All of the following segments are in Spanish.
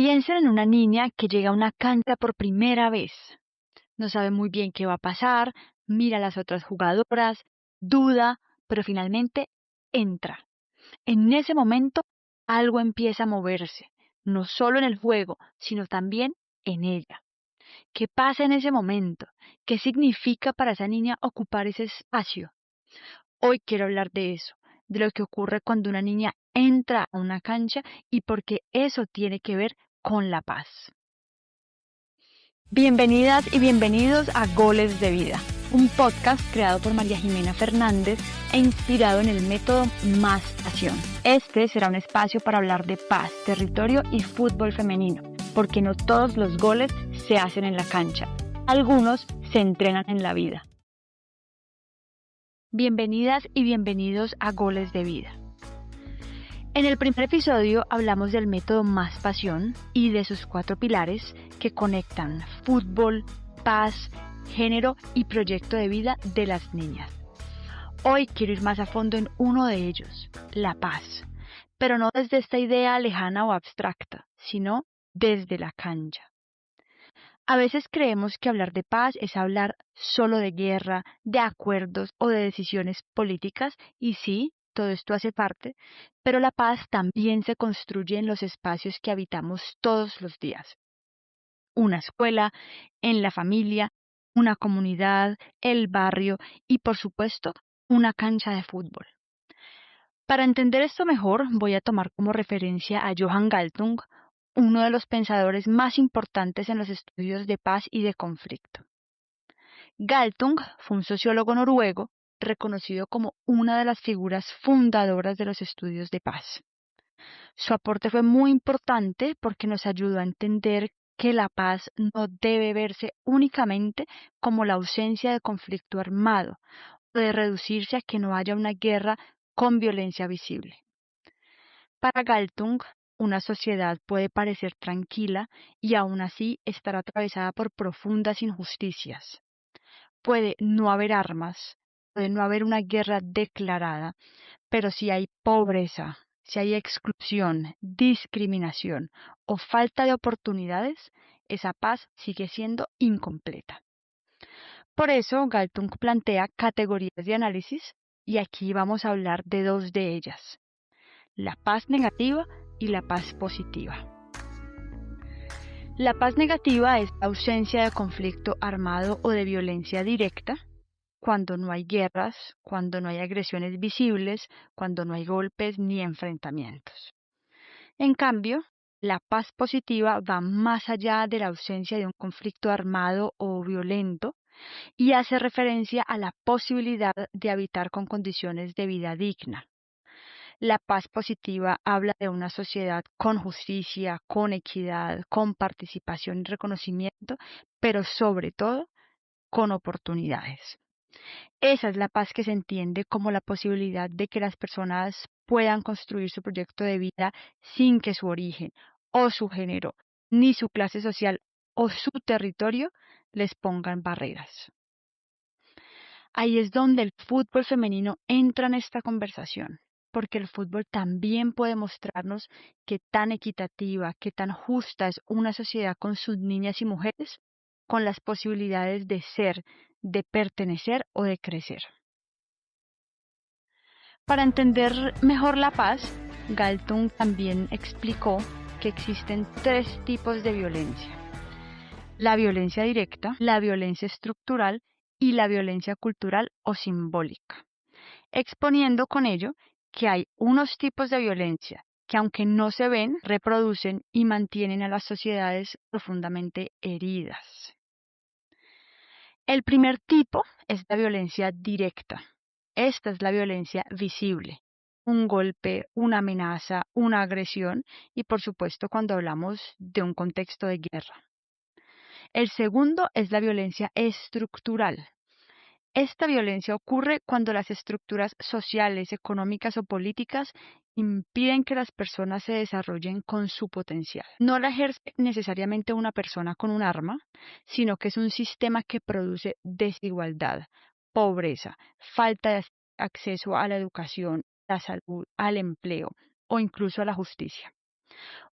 Piensen en una niña que llega a una cancha por primera vez. No sabe muy bien qué va a pasar, mira a las otras jugadoras, duda, pero finalmente entra. En ese momento algo empieza a moverse, no solo en el juego, sino también en ella. ¿Qué pasa en ese momento? ¿Qué significa para esa niña ocupar ese espacio? Hoy quiero hablar de eso, de lo que ocurre cuando una niña entra a una cancha y por qué eso tiene que ver con la paz. Bienvenidas y bienvenidos a Goles de Vida, un podcast creado por María Jimena Fernández e inspirado en el método Más Pasión. Este será un espacio para hablar de paz, territorio y fútbol femenino, porque no todos los goles se hacen en la cancha, algunos se entrenan en la vida. Bienvenidas y bienvenidos a Goles de Vida. En el primer episodio hablamos del método Más Pasión y de sus 4 pilares que conectan fútbol, paz, género y proyecto de vida de las niñas. Hoy quiero ir más a fondo en uno de ellos, la paz, pero no desde esta idea lejana o abstracta, sino desde la cancha. A veces creemos que hablar de paz es hablar solo de guerra, de acuerdos o de decisiones políticas, y sí, todo esto hace parte, pero la paz también se construye en los espacios que habitamos todos los días. Una escuela, en la familia, una comunidad, el barrio y, por supuesto, una cancha de fútbol. Para entender esto mejor, voy a tomar como referencia a Johan Galtung, uno de los pensadores más importantes en los estudios de paz y de conflicto. Galtung fue un sociólogo noruego reconocido como una de las figuras fundadoras de los estudios de paz. Su aporte fue muy importante porque nos ayudó a entender que la paz no debe verse únicamente como la ausencia de conflicto armado o de reducirse a que no haya una guerra con violencia visible. Para Galtung, una sociedad puede parecer tranquila y aún así estar atravesada por profundas injusticias. Puede no haber armas, puede no haber una guerra declarada, pero si hay pobreza, si hay exclusión, discriminación o falta de oportunidades, esa paz sigue siendo incompleta. Por eso, Galtung plantea categorías de análisis y aquí vamos a hablar de 2 de ellas, la paz negativa y la paz positiva. La paz negativa es la ausencia de conflicto armado o de violencia directa, cuando no hay guerras, cuando no hay agresiones visibles, cuando no hay golpes ni enfrentamientos. En cambio, la paz positiva va más allá de la ausencia de un conflicto armado o violento y hace referencia a la posibilidad de habitar con condiciones de vida digna. La paz positiva habla de una sociedad con justicia, con equidad, con participación y reconocimiento, pero sobre todo con oportunidades. Esa es la paz que se entiende como la posibilidad de que las personas puedan construir su proyecto de vida sin que su origen o su género, ni su clase social o su territorio les pongan barreras. Ahí es donde el fútbol femenino entra en esta conversación, porque el fútbol también puede mostrarnos qué tan equitativa, qué tan justa es una sociedad con sus niñas y mujeres, con las posibilidades de ser, de pertenecer o de crecer. Para entender mejor la paz, Galtung también explicó que existen 3 tipos de violencia: la violencia directa, la violencia estructural y la violencia cultural o simbólica, exponiendo con ello que hay unos tipos de violencia que, aunque no se ven, reproducen y mantienen a las sociedades profundamente heridas. El primer tipo es la violencia directa. Esta es la violencia visible: un golpe, una amenaza, una agresión y, por supuesto, cuando hablamos de un contexto de guerra. El segundo es la violencia estructural. Esta violencia ocurre cuando las estructuras sociales, económicas o políticas impiden que las personas se desarrollen con su potencial. No la ejerce necesariamente una persona con un arma, sino que es un sistema que produce desigualdad, pobreza, falta de acceso a la educación, a la salud, al empleo o incluso a la justicia.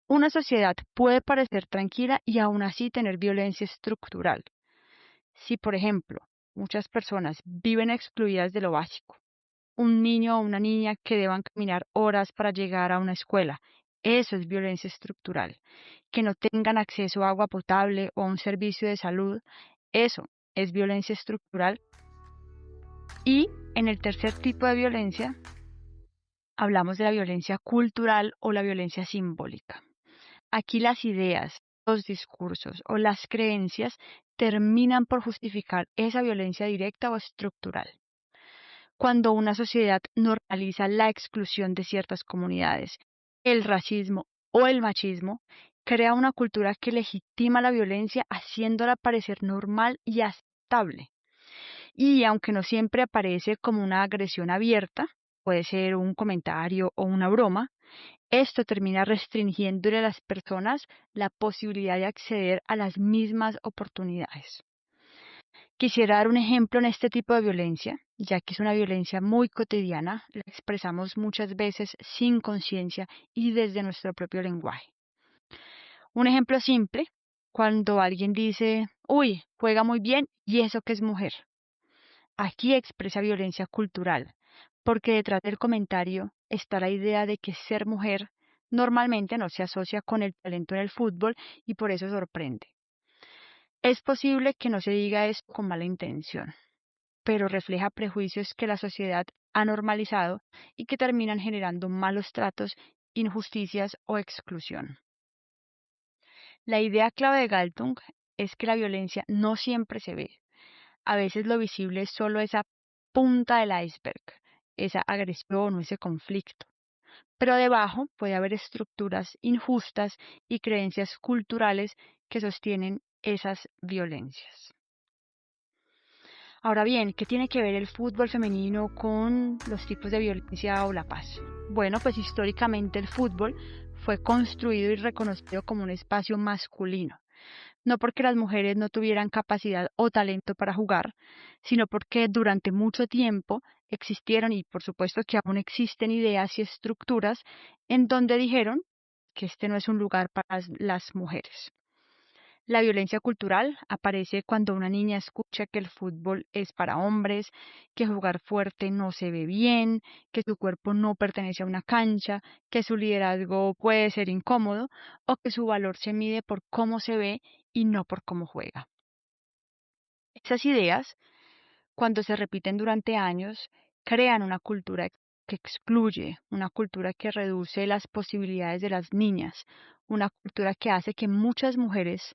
Una sociedad puede parecer tranquila y aún así tener violencia estructural. Si, por ejemplo, muchas personas viven excluidas de lo básico, un niño o una niña que deban caminar horas para llegar a una escuela, eso es violencia estructural. Que no tengan acceso a agua potable o a un servicio de salud, eso es violencia estructural. Y en el tercer tipo de violencia, hablamos de la violencia cultural o la violencia simbólica. Aquí las ideas, los discursos o las creencias terminan por justificar esa violencia directa o estructural. Cuando una sociedad normaliza la exclusión de ciertas comunidades, el racismo o el machismo, crea una cultura que legitima la violencia haciéndola parecer normal y aceptable. Y aunque no siempre aparece como una agresión abierta, puede ser un comentario o una broma, esto termina restringiéndole a las personas la posibilidad de acceder a las mismas oportunidades. Quisiera dar un ejemplo en este tipo de violencia, ya que es una violencia muy cotidiana, la expresamos muchas veces sin conciencia y desde nuestro propio lenguaje. Un ejemplo simple, cuando alguien dice, uy, juega muy bien y eso que es mujer. Aquí expresa violencia cultural, porque detrás del comentario está la idea de que ser mujer normalmente no se asocia con el talento en el fútbol y por eso sorprende. Es posible que no se diga esto con mala intención, pero refleja prejuicios que la sociedad ha normalizado y que terminan generando malos tratos, injusticias o exclusión. La idea clave de Galtung es que la violencia no siempre se ve. A veces lo visible es solo esa punta del iceberg, esa agresión o ese conflicto. Pero debajo puede haber estructuras injustas y creencias culturales que sostienen esas violencias. Ahora bien, ¿qué tiene que ver el fútbol femenino con los tipos de violencia o la paz? Bueno, pues históricamente el fútbol fue construido y reconocido como un espacio masculino, no porque las mujeres no tuvieran capacidad o talento para jugar, sino porque durante mucho tiempo existieron y por supuesto que aún existen ideas y estructuras en donde dijeron que este no es un lugar para las mujeres. La violencia cultural aparece cuando una niña escucha que el fútbol es para hombres, que jugar fuerte no se ve bien, que su cuerpo no pertenece a una cancha, que su liderazgo puede ser incómodo o que su valor se mide por cómo se ve y no por cómo juega. Esas ideas, cuando se repiten durante años, crean una cultura que excluye, una cultura que reduce las posibilidades de las niñas, una cultura que hace que muchas mujeres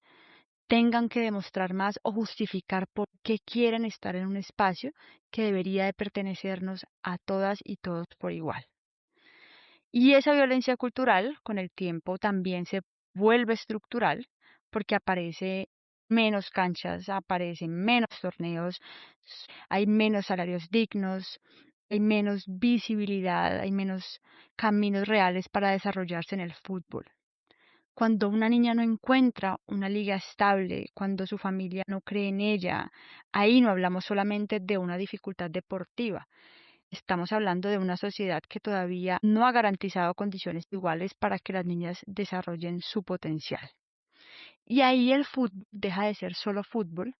tengan que demostrar más o justificar por qué quieren estar en un espacio que debería de pertenecernos a todas y todos por igual. Y esa violencia cultural con el tiempo también se vuelve estructural porque aparece menos canchas, aparecen menos torneos, hay menos salarios dignos, hay menos visibilidad, hay menos caminos reales para desarrollarse en el fútbol. Cuando una niña no encuentra una liga estable, cuando su familia no cree en ella, ahí no hablamos solamente de una dificultad deportiva. Estamos hablando de una sociedad que todavía no ha garantizado condiciones iguales para que las niñas desarrollen su potencial. Y ahí el fútbol deja de ser solo fútbol,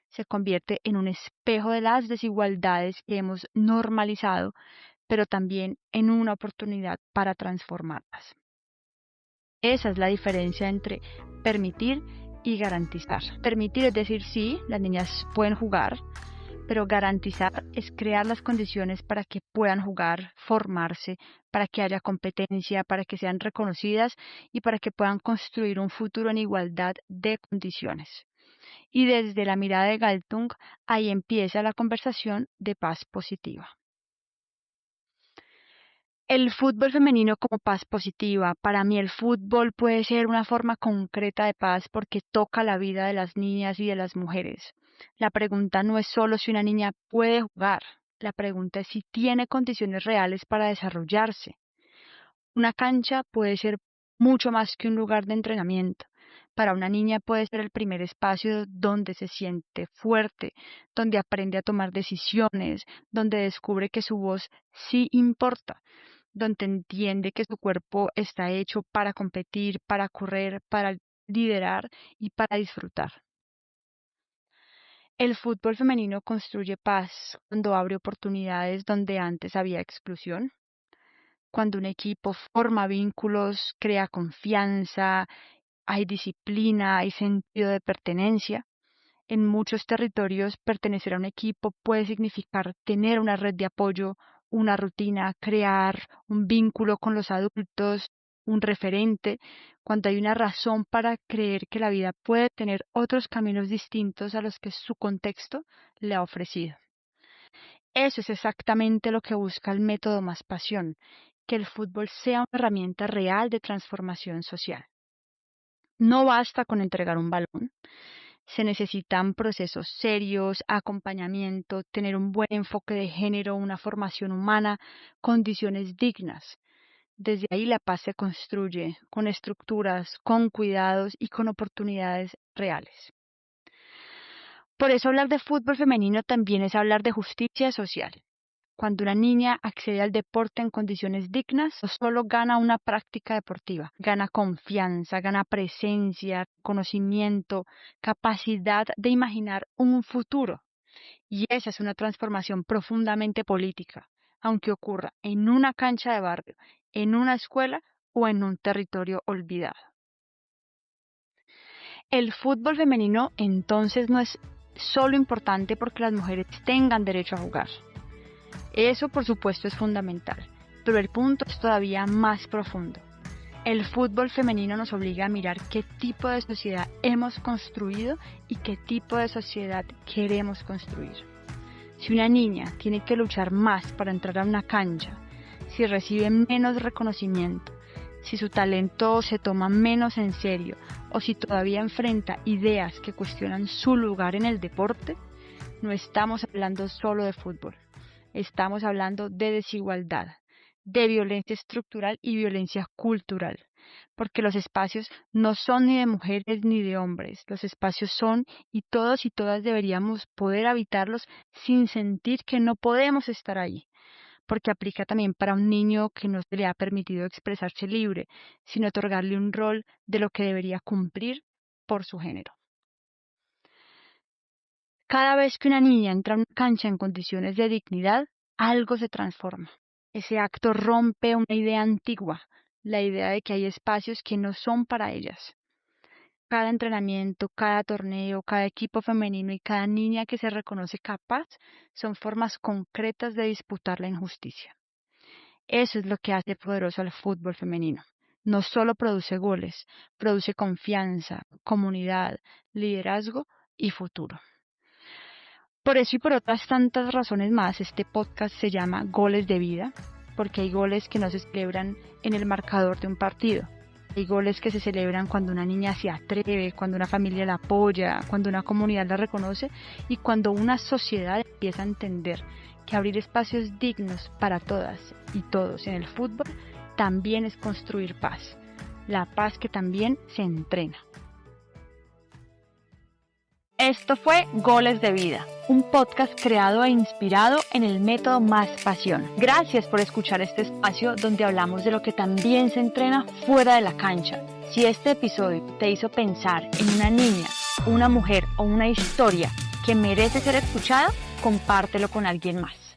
se convierte en un espejo de las desigualdades que hemos normalizado, pero también en una oportunidad para transformarlas. Esa es la diferencia entre permitir y garantizar. Permitir es decir, sí, las niñas pueden jugar, pero garantizar es crear las condiciones para que puedan jugar, formarse, para que haya competencia, para que sean reconocidas y para que puedan construir un futuro en igualdad de condiciones. Y desde la mirada de Galtung, ahí empieza la conversación de paz positiva. El fútbol femenino como paz positiva. Para mí el fútbol puede ser una forma concreta de paz porque toca la vida de las niñas y de las mujeres. La pregunta no es solo si una niña puede jugar, la pregunta es si tiene condiciones reales para desarrollarse. Una cancha puede ser mucho más que un lugar de entrenamiento. Para una niña puede ser el primer espacio donde se siente fuerte, donde aprende a tomar decisiones, donde descubre que su voz sí importa. donde entiende que su cuerpo está hecho para competir, para correr, para liderar y para disfrutar. El fútbol femenino construye paz cuando abre oportunidades donde antes había exclusión, cuando un equipo forma vínculos, crea confianza, hay disciplina, hay sentido de pertenencia. En muchos territorios, pertenecer a un equipo puede significar tener una red de apoyo, una rutina, crear un vínculo con los adultos, un referente, cuando hay una razón para creer que la vida puede tener otros caminos distintos a los que su contexto le ha ofrecido. Eso es exactamente lo que busca el método Más Pasión, que el fútbol sea una herramienta real de transformación social. No basta con entregar un balón. Se necesitan procesos serios, acompañamiento, tener un buen enfoque de género, una formación humana, condiciones dignas. Desde ahí la paz se construye con estructuras, con cuidados y con oportunidades reales. Por eso hablar de fútbol femenino también es hablar de justicia social. Cuando una niña accede al deporte en condiciones dignas, no solo gana una práctica deportiva, gana confianza, gana presencia, conocimiento, capacidad de imaginar un futuro. Y esa es una transformación profundamente política, aunque ocurra en una cancha de barrio, en una escuela o en un territorio olvidado. El fútbol femenino entonces no es solo importante porque las mujeres tengan derecho a jugar. Eso, por supuesto, es fundamental, pero el punto es todavía más profundo. El fútbol femenino nos obliga a mirar qué tipo de sociedad hemos construido y qué tipo de sociedad queremos construir. Si una niña tiene que luchar más para entrar a una cancha, si recibe menos reconocimiento, si su talento se toma menos en serio o si todavía enfrenta ideas que cuestionan su lugar en el deporte, no estamos hablando solo de fútbol. Estamos hablando de desigualdad, de violencia estructural y violencia cultural, porque los espacios no son ni de mujeres ni de hombres, los espacios son y todos y todas deberíamos poder habitarlos sin sentir que no podemos estar ahí, porque aplica también para un niño que no se le ha permitido expresarse libre, sin otorgarle un rol de lo que debería cumplir por su género. Cada vez que una niña entra a una cancha en condiciones de dignidad, algo se transforma. Ese acto rompe una idea antigua, la idea de que hay espacios que no son para ellas. Cada entrenamiento, cada torneo, cada equipo femenino y cada niña que se reconoce capaz son formas concretas de disputar la injusticia. Eso es lo que hace poderoso al fútbol femenino. No solo produce goles, produce confianza, comunidad, liderazgo y futuro. Por eso y por otras tantas razones más, este podcast se llama Goles de Vida, porque hay goles que no se celebran en el marcador de un partido. Hay goles que se celebran cuando una niña se atreve, cuando una familia la apoya, cuando una comunidad la reconoce y cuando una sociedad empieza a entender que abrir espacios dignos para todas y todos en el fútbol también es construir paz. La paz que también se entrena. Esto fue Goles de Vida, un podcast creado e inspirado en el método Más Pasión. Gracias por escuchar este espacio donde hablamos de lo que también se entrena fuera de la cancha. Si este episodio te hizo pensar en una niña, una mujer o una historia que merece ser escuchada, compártelo con alguien más.